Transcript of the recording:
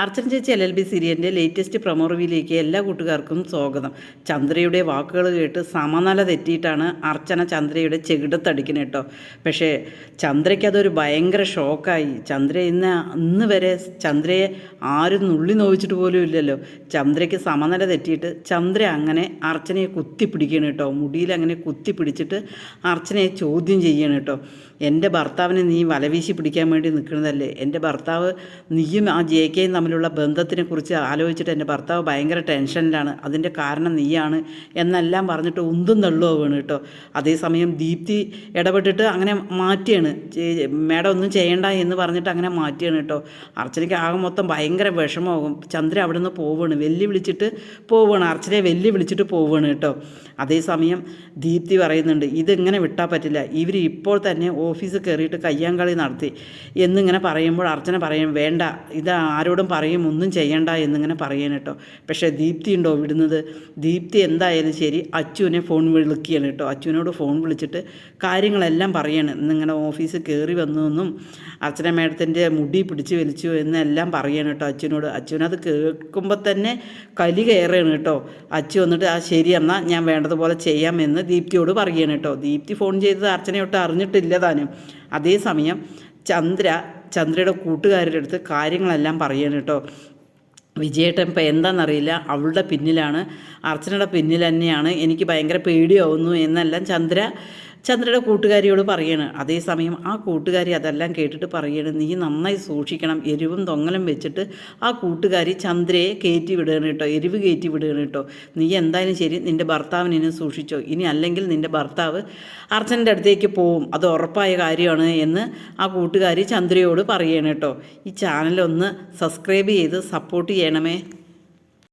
അർച്ചന ചേച്ചി LLB സീരിയലിൻ്റെ latest promo റിവ്യൂയിലേക്ക് എല്ലാ കൂട്ടുകാർക്കും സ്വാഗതം. ചന്ദ്രയുടെ വാക്കുകൾ കേട്ട് സമനില തെറ്റിയിട്ടാണ് അർച്ചന ചന്ദ്രയുടെ ചെകിടത്തടിക്കുന്നത് കേട്ടോ. പക്ഷേ ചന്ദ്രയ്ക്ക് അതൊരു ഭയങ്കര ഷോക്കായി. ചന്ദ്ര ഇന്ന് വരെ ചന്ദ്രയെ ആരും നുള്ളി നോവിച്ചിട്ട് പോലും ഇല്ലല്ലോ. ചന്ദ്രയ്ക്ക് സമനില തെറ്റിയിട്ട് ചന്ദ്ര അങ്ങനെ അർച്ചനയെ കുത്തിപ്പിടിക്കണം കേട്ടോ. മുടിയിൽ അങ്ങനെ കുത്തിപ്പിടിച്ചിട്ട് അർച്ചനയെ ചോദ്യം ചെയ്യണം കേട്ടോ. എൻ്റെ ഭർത്താവിനെ നീ വലവീശി പിടിക്കാൻ വേണ്ടി നിൽക്കുന്നതല്ലേ? എൻ്റെ ഭർത്താവ് നീയും ആ JKയും തമ്മിലുള്ള ബന്ധത്തിനെക്കുറിച്ച് ആലോചിച്ചിട്ട് എൻ്റെ ഭർത്താവ് ഭയങ്കര ടെൻഷനിലാണ്, അതിൻ്റെ കാരണം നീയാണ് എന്നെല്ലാം പറഞ്ഞിട്ട് ഉന്തും തള്ളുവാണ് കേട്ടോ. അതേസമയം ദീപ്തി ഇടപെട്ടിട്ട് അങ്ങനെ മാറ്റിയാണ്, മേഡം ഒന്നും ചെയ്യണ്ട എന്ന് പറഞ്ഞിട്ട് അങ്ങനെ മാറ്റിയാണ് കേട്ടോ. അർച്ചനയ്ക്ക് ആകെ മൊത്തം ഭയങ്കര വിഷമമാകും. ചന്ദ്ര അവിടെ നിന്ന് പോവുകയാണ്, വെല്ലുവിളിച്ചിട്ട് പോവുകയാണ്, അർച്ചനയെ വെല്ലുവിളിച്ചിട്ട് പോവുകയാണ് കേട്ടോ. അതേസമയം ദീപ്തി പറയുന്നുണ്ട്, ഇതെങ്ങനെ വിട്ടാൽ പറ്റില്ല, ഇവർ ഇപ്പോൾ തന്നെ ഓഫീസിൽ കയറിയിട്ട് കയ്യാങ്കളി നടത്തി എന്നിങ്ങനെ പറയുമ്പോൾ അർച്ചന പറയും, വേണ്ട, ഇത് ആരോടും പറയും, ഒന്നും ചെയ്യണ്ട എന്നിങ്ങനെ പറയണം കേട്ടോ. പക്ഷേ ദീപ്തി ഉണ്ടോ വിടുന്നത്? ദീപ്തി എന്തായാലും ശരി അച്ചുവിനെ ഫോൺ വിളിക്കുകയാണ് കേട്ടോ. അച്ചുവിനോട് ഫോൺ വിളിച്ചിട്ട് കാര്യങ്ങളെല്ലാം പറയാണ്. ഇന്നിങ്ങനെ ഓഫീസിൽ കയറി വന്നുവെന്നും അർച്ചന മേഡത്തിൻ്റെ മുടി പിടിച്ച് വലിച്ചു എന്നെല്ലാം പറയണം കേട്ടോ അച്ചുവിനോട്. അച്ചുവിനത് കേൾക്കുമ്പോൾ തന്നെ കലി കയറുകയാണ് കേട്ടോ. അച്ചു വന്നിട്ട് ആ ശരി എന്നാൽ ഞാൻ വേണ്ടതുപോലെ ചെയ്യാമെന്ന് ദീപ്തിയോട് പറയണം കേട്ടോ. ദീപ്തി ഫോൺ ചെയ്തത് അർച്ചനയൊട്ട് അറിഞ്ഞിട്ടില്ല താനും. അതേസമയം ചന്ദ്രയുടെ കൂട്ടുകാരുടെ അടുത്ത് കാര്യങ്ങളെല്ലാം പറയണം കേട്ടോ. വിജയേട്ടൻ ഇപ്പം എന്താണെന്നറിയില്ല, അവളുടെ പിന്നിലാണ്, അർച്ചനയുടെ പിന്നിൽ തന്നെയാണ്, എനിക്ക് ഭയങ്കര പേടിയാവുന്നു എന്നെല്ലാം ചന്ദ്രയുടെ കൂട്ടുകാരിയോട് പറയണം. അതേസമയം ആ കൂട്ടുകാരി അതെല്ലാം കേട്ടിട്ട് പറയണം, നീ നന്നായി സൂക്ഷിക്കണം, എരിവും തൊങ്ങലും വെച്ചിട്ട് ആ കൂട്ടുകാരി ചന്ദ്രയെ കയറ്റി വിടുകയാണ് കേട്ടോ, എരിവ് കയറ്റി വിടുകയാണ് കേട്ടോ. നീ എന്തായാലും ശരി നിൻ്റെ ഭർത്താവിനെ സൂക്ഷിച്ചോ, ഇനി അല്ലെങ്കിൽ നിൻ്റെ ഭർത്താവ് അർച്ചനൻ്റെ അടുത്തേക്ക് പോവും, അത് ഉറപ്പായ കാര്യമാണ് എന്ന് ആ കൂട്ടുകാരി ചന്ദ്രയോട് പറയണം കേട്ടോ. ഈ ചാനലൊന്ന് സബ്സ്ക്രൈബ് ചെയ്ത് സപ്പോർട്ട് ചെയ്യണമേ.